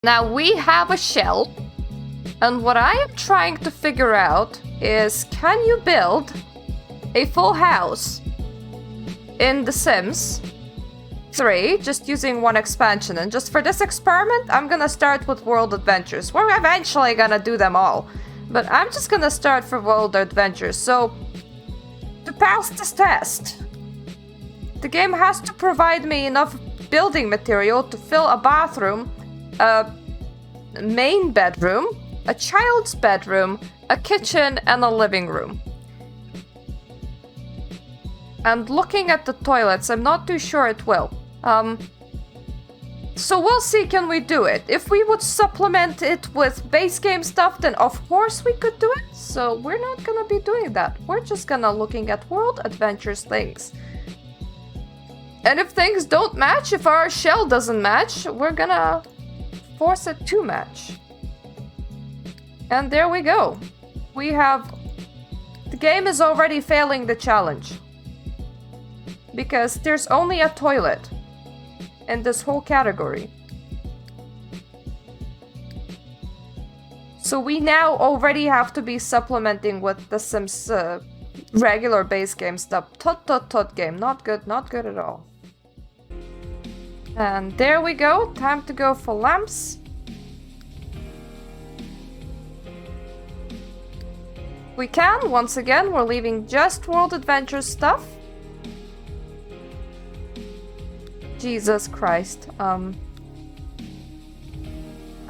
Now we have a shell, and what I am trying to figure out is, can you build a full house in The Sims 3 just using one expansion? And just for this experiment, I'm gonna start with World Adventures. We're eventually gonna do them all, but I'm just gonna start for World Adventures. So, to pass this test, the game has to provide me enough building material to fill a bathroom, a main bedroom, a child's bedroom, a kitchen, and a living room. And looking at the toilets, I'm not too sure it will. So we'll see, can we do it? If we would supplement it with base game stuff, then of course we could do it. So we're not gonna be doing that. We're just gonna looking at World Adventures things. And if things don't match, if our shell doesn't match, we're gonna force it to match. And there we go. We have... The game is already failing the challenge. Because there's only a toilet in this whole category. So we now already have to be supplementing with The Sims regular base game stuff. Tot game. Not good at all. And there we go. Time to go for lamps. We can. Once again, we're leaving just World Adventures stuff. Jesus Christ. I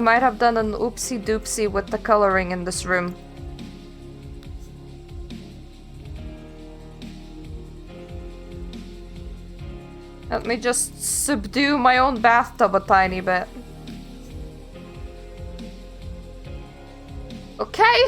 might have done an oopsie doopsie with the coloring in this room. Let me just subdue my own bathtub a tiny bit. Okay,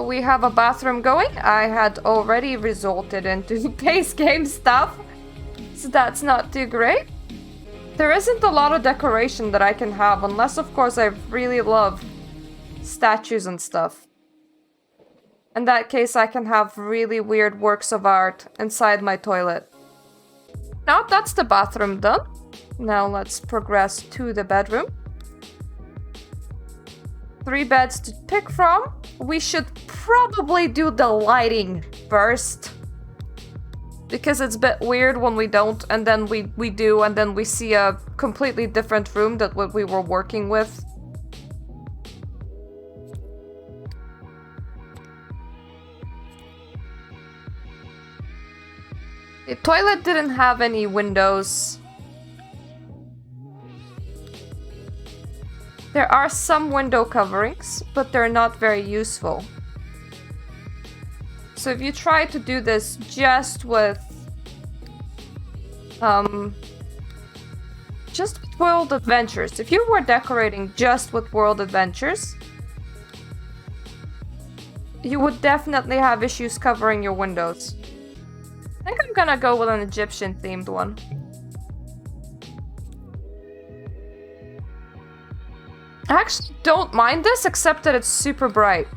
we have a bathroom going. I had already resorted into base game stuff, so that's not too great. There isn't a lot of decoration that I can have, unless of course I really love statues and stuff. In that case, I can have really weird works of art inside my toilet. Now that's the bathroom done. Now let's progress to the bedroom. 3 beds to pick from. We should probably do the lighting first, because it's a bit weird when we don't, and then we do, and then we see a completely different room than what we were working with. The toilet didn't have any windows. There are some window coverings, but they're not very useful. So if you try to do this just with World Adventures, if you were decorating just with World Adventures, you would definitely have issues covering your windows. I think I'm gonna go with an Egyptian themed one. I actually don't mind this, except that it's super bright.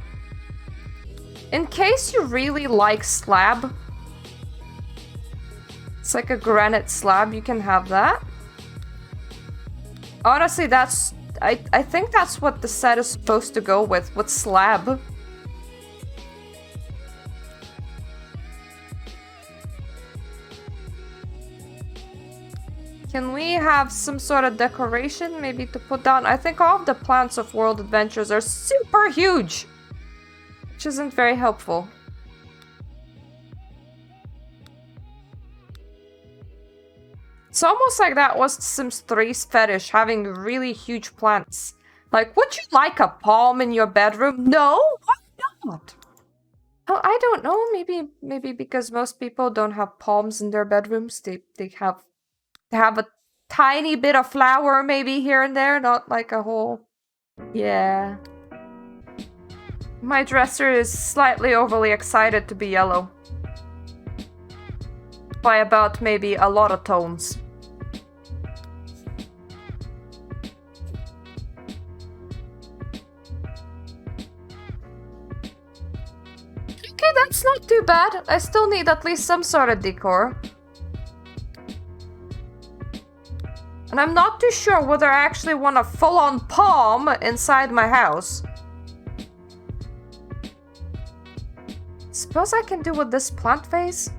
In case you really like slab, it's like a granite slab, you can have that. Honestly, that's... I think that's what the set is supposed to go with slab. Can we have some sort of decoration maybe to put down? I think all of the plants of World Adventures are super huge, which isn't very helpful. It's almost like that was Sims 3's fetish, having really huge plants. Like, would you like a palm in your bedroom? No? Why not? Well, I don't know. Maybe because most people don't have palms in their bedrooms. They have a tiny bit of flower maybe here and there, not like a whole... Yeah. My dresser is slightly overly excited to be yellow. By about maybe a lot of tones. Okay, that's not too bad. I still need at least some sort of decor. And I'm not too sure whether I actually want a full-on palm inside my house. Suppose I can do with this plant vase?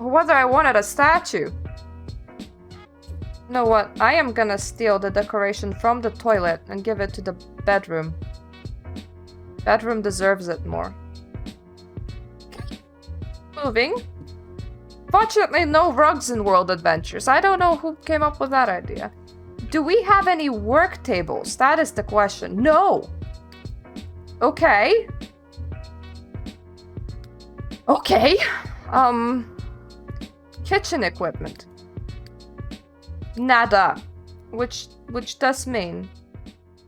Or whether I wanted a statue. You know what? I am gonna steal the decoration from the toilet and give it to the bedroom. Bedroom deserves it more. Moving. Fortunately, no rugs in World Adventures. I don't know who came up with that idea. Do we have any work tables? That is the question. No! Okay. Okay. Kitchen equipment. Nada. Which does mean...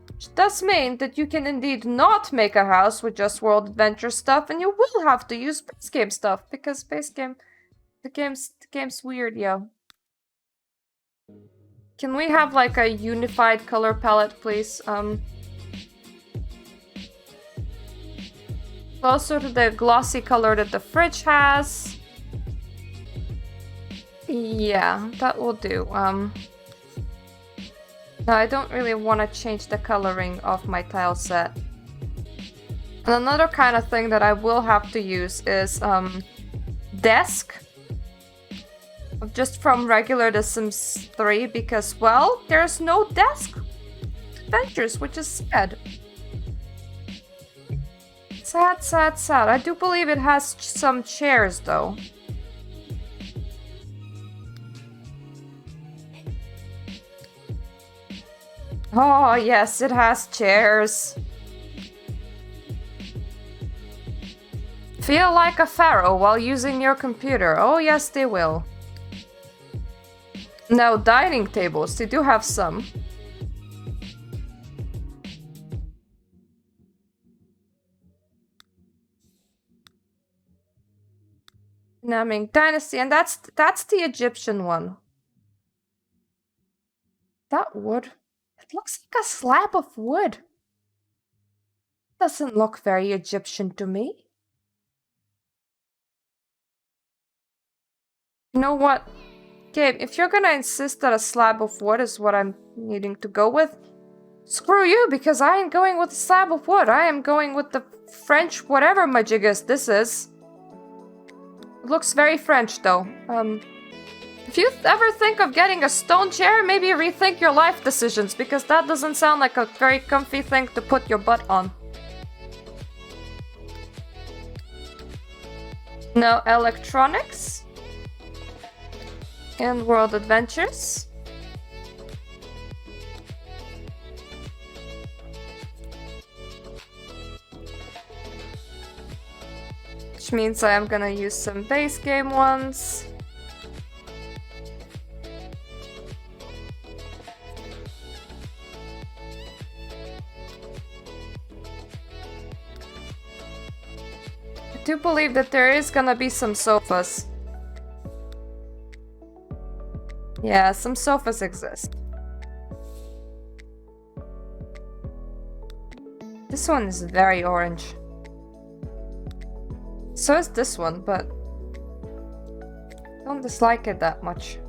Which does mean that you can indeed not make a house with just World Adventure stuff, and you will have to use base game stuff, because base game... The game's weird, yo. Can we have like a unified color palette, please? Closer to the glossy color that the fridge has. Yeah, that will do. No, I don't really want to change the coloring of my tile set. And another kind of thing that I will have to use is desk. Just from regular The Sims 3, because, well, there's no desk adventures, which is sad. Sad, sad, sad. I do believe it has some chairs, though. Oh, yes, it has chairs. Feel like a pharaoh while using your computer. Oh, yes, they will. Now, dining tables, they do have some. Naming Dynasty, and that's the Egyptian one. That wood, it looks like a slab of wood. Doesn't look very Egyptian to me. You know what? Gabe, if you're gonna insist that a slab of wood is what I'm needing to go with, screw you, because I ain't going with a slab of wood. I am going with the French whatever majiggas this is. It looks very French, though. If you ever think of getting a stone chair, maybe rethink your life decisions, because that doesn't sound like a very comfy thing to put your butt on. No electronics. And World Adventures. Which means I am gonna use some base game ones. I do believe that there is gonna be some sofas. Yeah, some sofas exist. This one is very orange. So is this one, but I don't dislike it that much.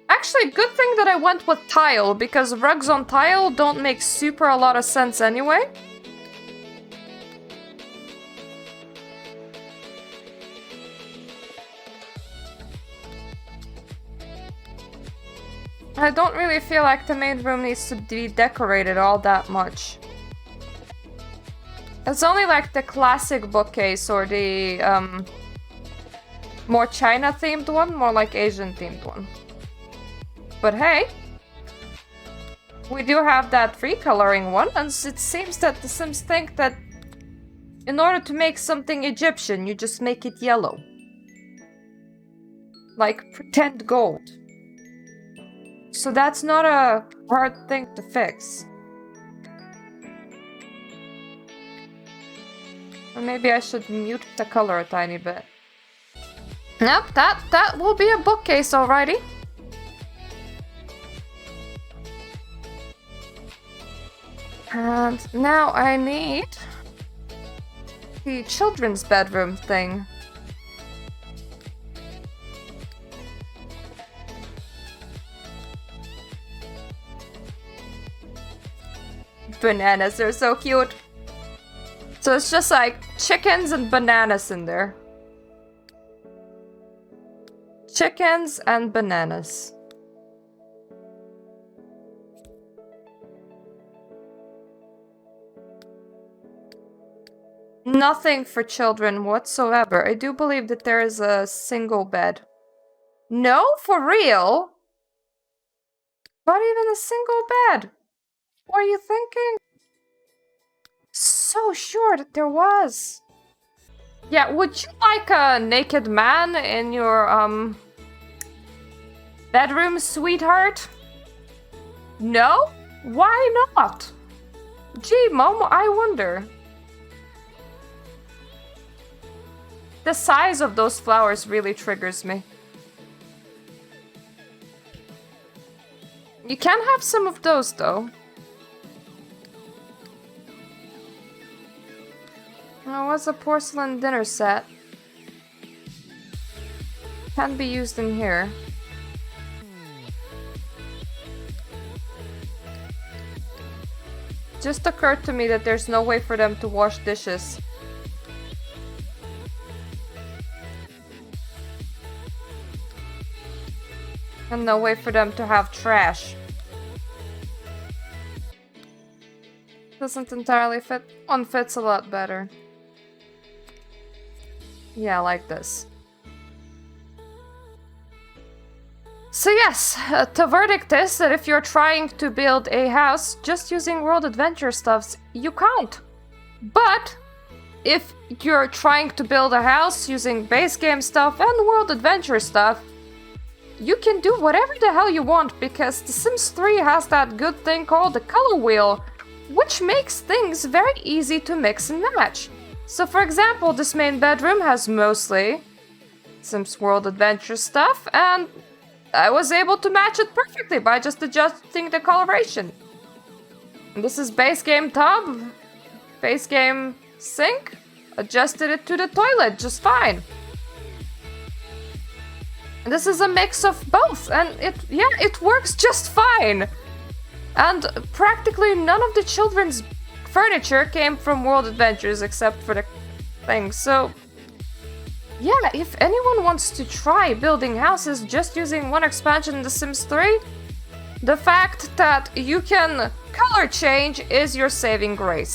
Actually, good thing that I went with tile, because rugs on tile don't make super a lot of sense anyway. I don't really feel like the main room needs to be decorated all that much. It's only like the classic bookcase or the more China themed one, more like Asian themed one. But hey, we do have that free coloring one, and it seems that the Sims think that in order to make something Egyptian, you just make it yellow. Like pretend gold. So that's not a hard thing to fix. Or maybe I should mute the color a tiny bit. Nope, that will be a bookcase alrighty. And now I need the children's bedroom thing. Bananas, they're so cute. So it's just like chickens and bananas in there. Chickens and bananas. Nothing for children whatsoever. I do believe that there is a single bed. No, for real? Not even a single bed. What are you thinking? So sure that there was. Yeah, would you like a naked man in your, bedroom, sweetheart? No? Why not? Gee, Mom, I wonder. The size of those flowers really triggers me. You can have some of those, though. Oh, what's a porcelain dinner set? Can be used in here. Just occurred to me that there's no way for them to wash dishes. And no way for them to have trash. Doesn't entirely fit. One fits a lot better. Yeah, like this. So yes, the verdict is that if you're trying to build a house just using World Adventure stuffs, you can't. But if you're trying to build a house using base game stuff and World Adventure stuff, you can do whatever the hell you want, because The Sims 3 has that good thing called the color wheel, which makes things very easy to mix and match. So for example, this main bedroom has mostly Sims World Adventure stuff, and I was able to match it perfectly by just adjusting the coloration. And this is base game tub, base game sink, adjusted it to the toilet just fine. And this is a mix of both, and it works just fine. And practically none of the children's furniture came from World Adventures except for the thing. So yeah, if anyone wants to try building houses just using one expansion in The Sims 3, the fact that you can color change is your saving grace.